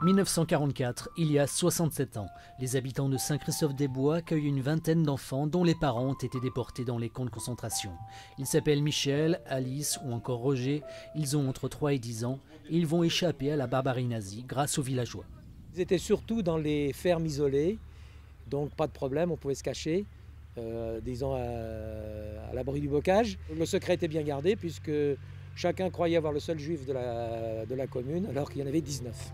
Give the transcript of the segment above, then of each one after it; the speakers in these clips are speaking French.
1944, il y a 67 ans, les habitants de Saint-Christophe-des-Bois accueillent une vingtaine d'enfants dont les parents ont été déportés dans les camps de concentration. Ils s'appellent Michel, Alice ou encore Roger, ils ont entre 3 et 10 ans et ils vont échapper à la barbarie nazie grâce aux villageois. Ils étaient surtout dans les fermes isolées, donc pas de problème, on pouvait se cacher, disons à l'abri du bocage. Le secret était bien gardé puisque chacun croyait avoir le seul juif de la commune alors qu'il y en avait 19.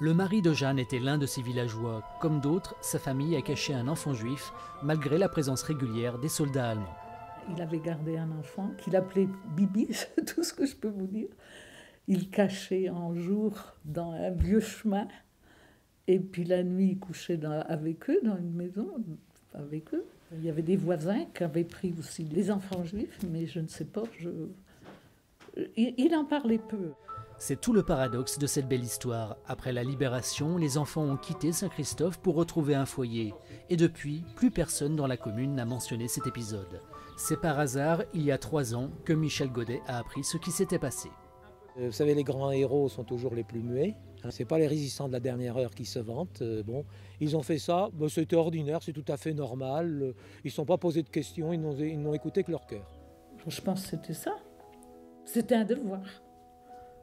Le mari de Jeanne était l'un de ces villageois. Comme d'autres, sa famille a caché un enfant juif, malgré la présence régulière des soldats allemands. Il avait gardé un enfant qu'il appelait Bibi, c'est tout ce que je peux vous dire. Il cachait en jour dans un vieux chemin, et puis la nuit, il couchait avec eux, dans une maison, avec eux. Il y avait des voisins qui avaient pris aussi les enfants juifs, mais je ne sais pas, il en parlait peu. C'est tout le paradoxe de cette belle histoire. Après la libération, les enfants ont quitté Saint-Christophe pour retrouver un foyer. Et depuis, plus personne dans la commune n'a mentionné cet épisode. C'est par hasard, il y a 3 ans, que Michel Godet a appris ce qui s'était passé. Vous savez, les grands héros sont toujours les plus muets. Ce n'est pas les résistants de la dernière heure qui se vantent. Bon, ils ont fait ça, c'était ordinaire, c'est tout à fait normal. Ils ne se sont pas posés de questions, ils n'ont écouté que leur cœur. Je pense que c'était ça. C'était un devoir.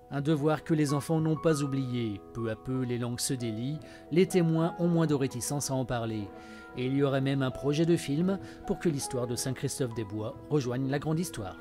Un devoir que les enfants n'ont pas oublié. Peu à peu, les langues se délient, les témoins ont moins de réticence à en parler. Et il y aurait même un projet de film pour que l'histoire de Saint-Christophe-des-Bois rejoigne la grande histoire.